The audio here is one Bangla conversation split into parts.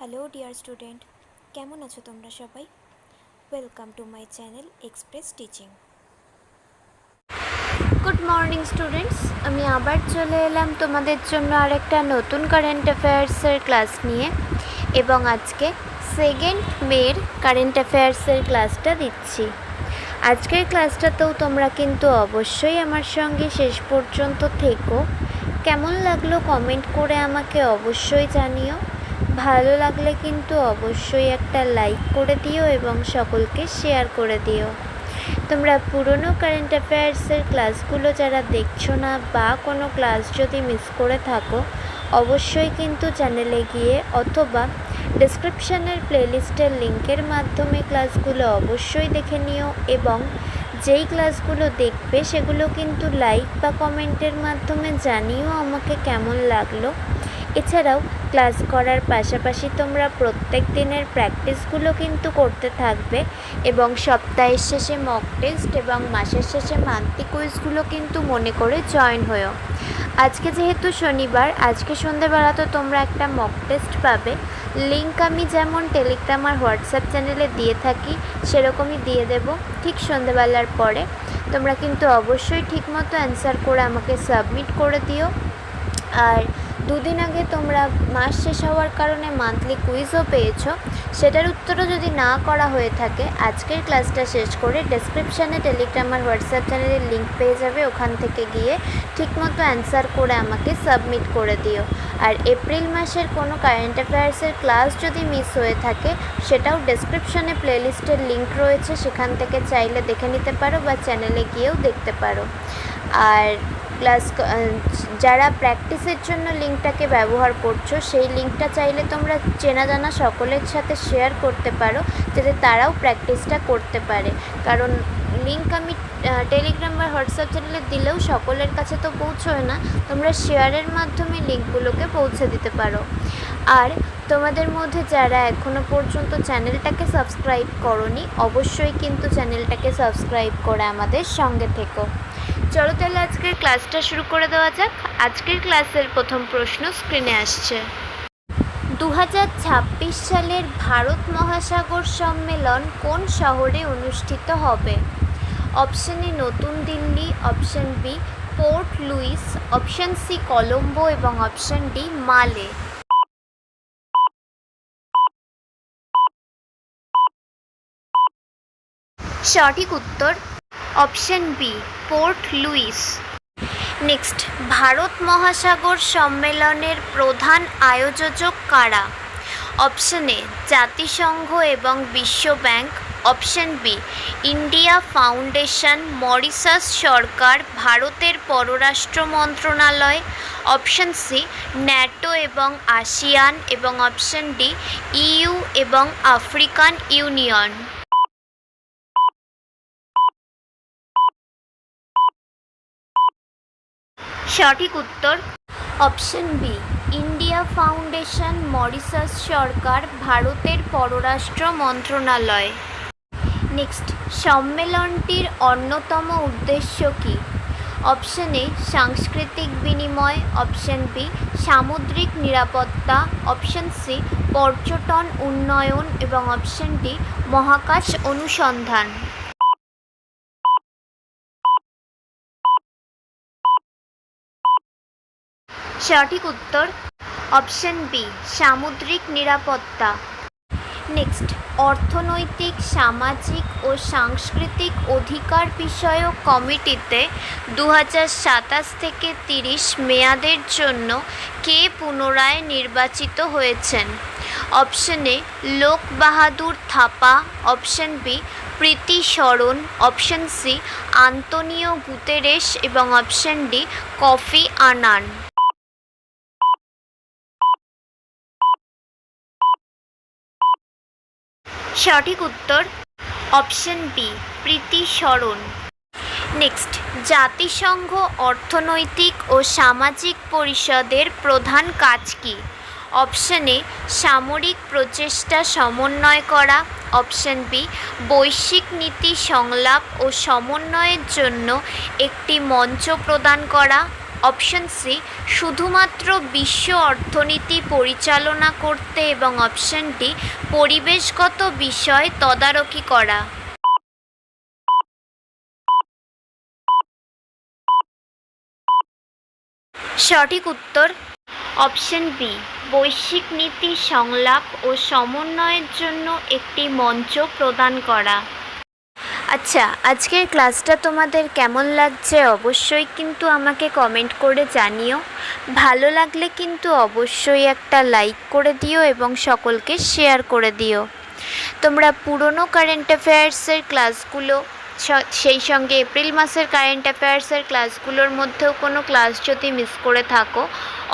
হ্যালো ডিয়ার স্টুডেন্ট, কেমন আছো তোমরা সবাই? Welcome to my channel express teaching. Good morning students, আমি আবার চলে এলাম তোমাদের জন্য আরেকটা নতুন কারেন্ট অ্যাফেয়ার্সের ক্লাস নিয়ে। এবং আজকে 2 মের কারেন্ট অ্যাফেয়ার্সের ক্লাসটা দিচ্ছি। আজকের ক্লাসটাতেও তোমরা কিন্তু অবশ্যই আমার সঙ্গে শেষ পর্যন্ত থেকো। কেমন লাগলো কমেন্ট করে আমাকে অবশ্যই জানিও। ভালো লাগলে কিন্তু অবশ্যই একটা লাইক করে দিও এবং সকলকে শেয়ার করে দিও। তোমরা পুরনো কারেন্ট অ্যাফেয়ার্সের ক্লাসগুলো যারা দেখছো না বা কোনো ক্লাস যদি মিস করে থাকো, অবশ্যই কিন্তু চ্যানেলে গিয়ে অথবা ডেসক্রিপশানের প্লেলিস্টের লিঙ্কের মাধ্যমে ক্লাসগুলো অবশ্যই দেখে নিও। এবং যেই ক্লাসগুলো দেখবে সেগুলো কিন্তু লাইক বা কমেন্টের মাধ্যমে জানিও আমাকে কেমন লাগলো। এছাড়াও ক্লাস করার পাশাপাশি তোমরা প্রত্যেক দিনের প্র্যাকটিসগুলো কিন্তু করতে থাকবে এবং সপ্তাহের শেষে মক টেস্ট এবং মাসের শেষে মান্থলি কুইজগুলো কিন্তু মনে করে জয়েন হয়েও। আজকে যেহেতু শনিবার, আজকে সন্ধ্যেবেলা তো তোমরা একটা মক টেস্ট পাবে। লিঙ্ক আমি যেমন টেলিগ্রাম আর হোয়াটসঅ্যাপ চ্যানেলে দিয়ে থাকি সেরকমই দিয়ে দেব ঠিক সন্ধ্যেবেলার পরে। তোমরা কিন্তু অবশ্যই ঠিকমতো অ্যান্সার করে আমাকে সাবমিট করে দিও। আর দুদিন আগে তোমরা মাস শেষ হওয়ার কারণে মান্থলি কুইজও পেয়েছো, সেটার উত্তরও যদি না করা হয়ে থাকে আজকের ক্লাসটা শেষ করে ডেসক্রিপশানে টেলিগ্রাম আর হোয়াটসঅ্যাপ চ্যানেলের লিঙ্ক পেয়ে যাবে। ওখান থেকে গিয়ে ঠিকমতো অ্যান্সার করে আমাকে সাবমিট করে দিও। আর এপ্রিল মাসের কোনো কারেন্ট অ্যাফেয়ার্সের ক্লাস যদি মিস হয়ে থাকে সেটাও ডেসক্রিপশানে প্লেলিস্টের লিঙ্ক রয়েছে, সেখান থেকে চাইলে দেখে নিতে পারো বা চ্যানেলে গিয়েও দেখতে পারো। আর ক্লাস যারা প্র্যাকটিসের জন্য লিঙ্কটাকে ব্যবহার করছো সেই লিঙ্কটা চাইলে তোমরা চেনা জানা সকলের সাথে শেয়ার করতে পারো, যাতে তারাও প্র্যাকটিসটা করতে পারে। কারণ লিঙ্ক আমি টেলিগ্রাম বা হোয়াটসঅ্যাপ চ্যানেলে দিলেও সকলের কাছে তো পৌঁছয় না, তোমরা শেয়ারের মাধ্যমে লিঙ্কগুলোকে পৌঁছে দিতে পারো। আর তোমাদের মধ্যে যারা এখনও পর্যন্ত চ্যানেলটাকে সাবস্ক্রাইব করোনি, অবশ্যই কিন্তু চ্যানেলটাকে সাবস্ক্রাইব করে আমাদের সঙ্গে থেকো। চলো তাহলে আজকের ক্লাসটা শুরু করে দেওয়া যাক। আজকের ক্লাসের প্রথম প্রশ্ন স্ক্রিনে আসছে। 2026 সালের ভারত মহাসাগর সম্মেলন কোন শহরে অনুষ্ঠিত হবে? অপশন এ নতুন Delhi, option B Port Louis, option C Colombo এবং অপশন ডি মালে। সঠিক উত্তর option B Port Louis. Next, Bharat মহাসাগর সম্মেলনের প্রধান আয়োজক কারা? অপশন এ জাতিসংঘ এবং বিশ্ব bank, option B India Foundation, Mauritius সরকার, ভারতের পররাষ্ট্র মন্ত্রণালয়, অপশন সি ন্যাটো এবং আসিয়ান এবং অপশন ডি ইইউ এবং আফ্রিকান ইউনিয়ন। সঠিক উত্তর option B India Foundation, Mauritius সরকার, ভারতের পররাষ্ট্র মন্ত্রণালয়। নেক্সট, সম্মেলনটির অন্যতম উদ্দেশ্য কী? অপশন এ সাংস্কৃতিক বিনিময়, অপশন বি সামুদ্রিক নিরাপত্তা, অপশন সি পর্যটন উন্নয়ন এবং অপশন ডি মহাকাশ অনুসন্ধান। সঠিক উত্তর অপশন বি সামুদ্রিক নিরাপত্তা। নেক্সট, অর্থনৈতিক, সামাজিক ও সাংস্কৃতিক অধিকার বিষয়ক কমিটিতে 2027 থেকে 30 মেয়াদের জন্য কে পুনরায় নির্বাচিত হয়েছেন? অপশন এ লোক বাহাদুর থাপা, অপশন বি প্রীতি শরণ, অপশন সি আন্তোনিও গুতেরেস এবং অপশন ডি কফি আনান। সঠিক উত্তর অপশন বি প্রীতি শরণ। নেক্সট, জাতিসংঘ অর্থনৈতিক ও সামাজিক পরিষদের প্রধান কাজ কী? অপশন এ সামরিক প্রচেষ্টা সমন্বয় করা, অপশন বি বৈশ্বিক নীতি সংলাপ ও সমন্বয়ের জন্য একটি মঞ্চ প্রদান করা, অপশন সি শুধুমাত্র বিশ্ব অর্থনীতি পরিচালনা করতে এবং অপশন ডি পরিবেশগত বিষয় তদারকি করা। সঠিক উত্তর অপশন বি বৈশ্বিক নীতি সংলাপ ও সমন্বয়ের জন্য একটি মঞ্চ প্রদান করা। আচ্ছা, আজকের ক্লাসটা তোমাদের কেমন লাগছে অবশ্যই কিন্তু আমাকে কমেন্ট করে জানিও। ভালো লাগলে কিন্তু অবশ্যই একটা লাইক করে দিও এবং সকলকে শেয়ার করে দিও। তোমরা পুরনো কারেন্ট অ্যাফেয়ার্সের ক্লাসগুলো, সেই সঙ্গে এপ্রিল মাসের কারেন্ট অ্যাফেয়ার্সের ক্লাসগুলোর মধ্যেও কোনো ক্লাস যদি মিস করে থাকো,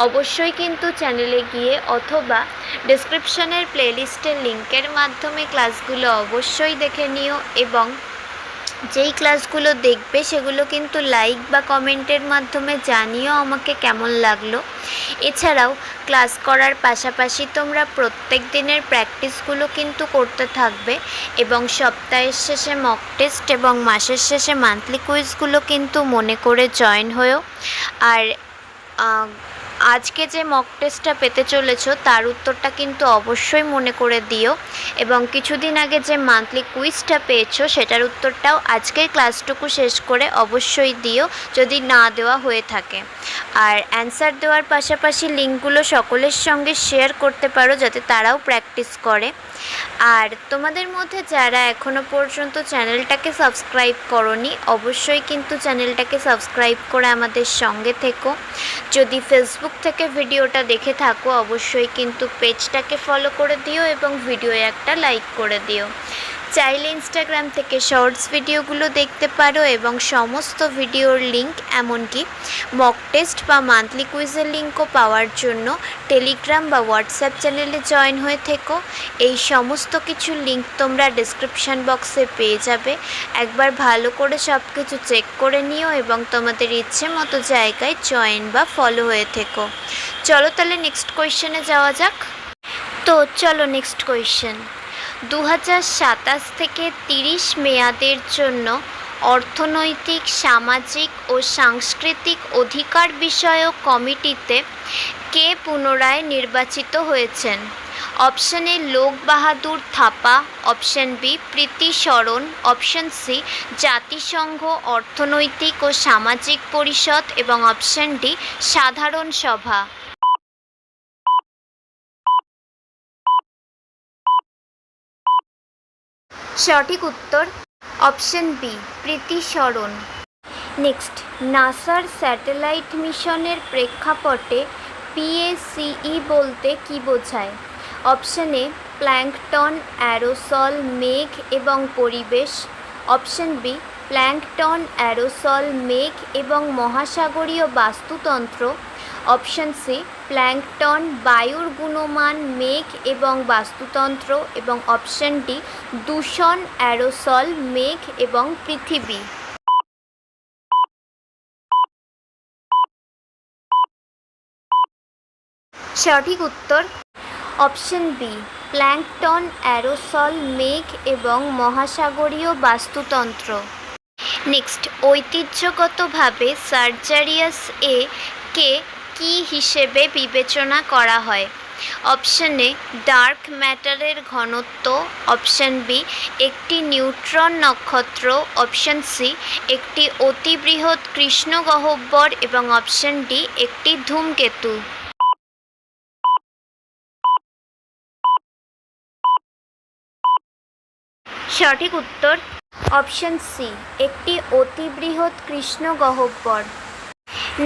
অবশ্যই কিন্তু চ্যানেলে গিয়ে অথবা ডেসক্রিপশনের প্লেলিস্টের লিঙ্কের মাধ্যমে ক্লাসগুলো অবশ্যই দেখে নিও এবং যেই ক্লাসগুলো দেখবে সেগুলো কিন্তু লাইক বা কমেন্টের মাধ্যমে জানিও আমাকে কেমন লাগলো। এছাড়াও ক্লাস করার পাশাপাশি তোমরা প্রত্যেক দিনের প্র্যাকটিসগুলো কিন্তু করতে থাকবে এবং সপ্তাহের শেষে মক টেস্ট এবং মাসের শেষে মান্থলি কুইজগুলো কিন্তু মনে করে জয়েন হয়েও। আর আজকে যে মক টেস্টটা পেতে চলেছো তার উত্তরটা কিন্তু অবশ্যই মনে করে দিও এবং কিছুদিন আগে যে মান্থলি কুইজটা পেয়েছো সেটার উত্তরটাও আজকের ক্লাসটুকু শেষ করে অবশ্যই দিও যদি না দেওয়া হয়ে থাকে। আর অ্যান্সার দেওয়ার পাশাপাশি লিঙ্কগুলো সকলের সঙ্গে শেয়ার করতে পারো যাতে তারাও প্র্যাকটিস করে। আর তোমাদের মধ্যে যারা এখনও পর্যন্ত চ্যানেলটাকে সাবস্ক্রাইব করোনি অবশ্যই কিন্তু চ্যানেলটাকে সাবস্ক্রাইব করে আমাদের সঙ্গে থেকো। যদি ফেসবুক থেকে ভিডিওটা দেখে থাকো অবশ্যই কিন্তু পেজটাকে ফলো করে দিও এবং ভিডিওয়ে একটা লাইক করে দিও। চাইলে ইনস্টাগ্রাম থেকে শর্টস ভিডিওগুলো দেখতে পারো এবং সমস্ত ভিডিওর লিঙ্ক এমনকি মক টেস্ট বা মান্থলি কুইজের লিঙ্কও পাওয়ার জন্য টেলিগ্রাম বা হোয়াটসঅ্যাপ চ্যানেলে জয়েন হয়ে থেকো। এই সমস্ত কিছুর লিঙ্ক তোমরা ডেসক্রিপশান বক্সে পেয়ে যাবে। একবার ভালো করে সব কিছু চেক করে নিও এবং তোমাদের ইচ্ছে মতো জায়গায় জয়েন বা ফলো হয়ে থেকো। চলো তাহলে নেক্সট কোয়েশ্চেনে যাওয়া যাক। তো চলো নেক্সট কোয়েশ্চেন। 2027 থেকে 30 মেয়াদের জন্য অর্থনৈতিক, সামাজিক ও সাংস্কৃতিক অধিকার বিষয়ক কমিটিতে কে পুনরায় নির্বাচিত হয়েছেন? অপশন এ লোক বাহাদুর থাপা, অপশন বি প্রীতি শরণ, অপশন সি জাতিসংঘ অর্থনৈতিক ও সামাজিক পরিষদ এবং অপশন ডি সাধারণ সভা। সঠিক উত্তর অপশন বি প্রীতি শরণ। নেক্সট, নাসার স্যাটেলাইট মিশনের প্রেক্ষাপটে পিএসিই বলতে কী বোঝায়? অপশন এ প্ল্যাঙ্কটন, অ্যারোসল, মেঘ এবং পরিবেশ, অপশন বি প্ল্যাঙ্কটন, অ্যারোসল, মেঘ এবং মহাসাগরীয় বাস্তুতন্ত্র, অপশন সি প্ল্যাঙ্কটন, বায়ুর গুণমান, মেঘ এবং বাস্তুতন্ত্র এবং অপশন ডি দূষণ, অ্যারোসল, মেঘ এবং পৃথিবী। সঠিক উত্তর অপশন বি প্ল্যাঙ্কটন, অ্যারোসল, মেঘ এবং মহাসাগরীয় বাস্তুতন্ত্র। নেক্সট, ঐতিহ্যগতভাবে সার্জারিয়াস এ কে কী হিসেবে বিবেচনা করা হয়? অপশন এ ডার্ক ম্যাটারের ঘনত্ব, অপশন বি একটি নিউট্রন নক্ষত্র, অপশন সি একটি অতিবৃহৎ কৃষ্ণগহ্বর এবং অপশন ডি একটি ধূমকেতু। সঠিক উত্তর অপশন সি একটি অতিবৃহৎ কৃষ্ণগহ্বর।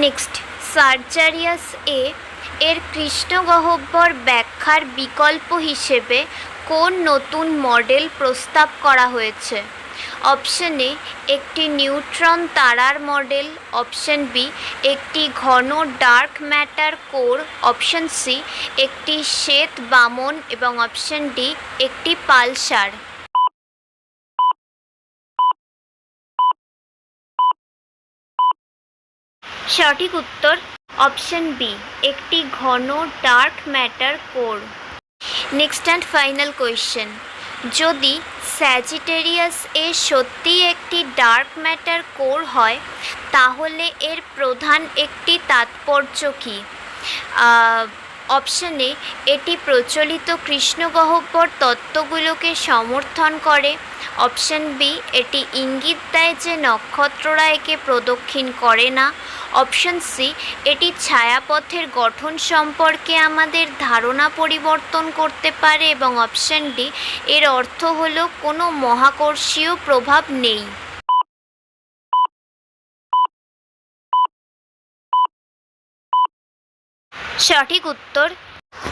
নেক্সট, সার্জারিয়াস এ এর কৃষ্ণগহ্বর ব্যাখ্যার বিকল্প হিসেবে কোন নতুন মডেল প্রস্তাব করা হয়েছে? অপশন এ একটি নিউট্রন তারার মডেল, অপশন বি একটি ঘন dark matter core, option C একটি শ্বেত বামন এবং অপশন ডি একটি পালসার। সঠিক উত্তর অপশন বি একটি ঘন dark matter core. Next and final question, যদি স্যাজিটেরিয়াস এ সত্যিই একটি ডার্ক ম্যাটার কোর হয় তাহলে এর প্রধান একটি তাৎপর্য কী? অপশন এ, এটি প্রচলিত কৃষ্ণগহ্বর তত্ত্বগুলোকে সমর্থন করে। অপশন বি, এটি ইঙ্গিত দেয় যে নক্ষত্ররা একে প্রদক্ষিণ করে না। অপশন সি, এটি ছায়াপথের গঠন সম্পর্কে আমাদের ধারণা পরিবর্তন করতে পারে। এবং অপশন ডি, এর অর্থ হলো কোনো মহাকর্ষীয় প্রভাব নেই। সঠিক উত্তর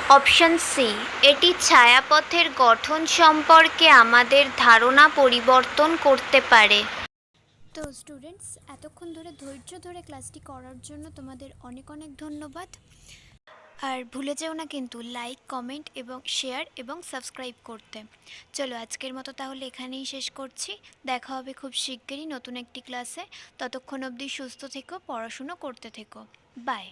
অপশন সি, এটি ছায়াপথের গঠন সম্পর্কে আমাদের ধারণা পরিবর্তন করতে পারে। তো স্টুডেন্টস, এতক্ষণ ধরে ধৈর্য ধরে ক্লাসটি করার জন্য তোমাদের অনেক অনেক ধন্যবাদ। আর ভুলে যেও না কিন্তু লাইক, কমেন্ট এবং শেয়ার এবং সাবস্ক্রাইব করতে। চলো আজকের মতো তাহলে এখানেই শেষ করছি। দেখা হবে খুব শিগগিরই নতুন একটি ক্লাসে। ততক্ষণ অবধি সুস্থ থেকো, পড়াশুনো করতে থেকো। বাই।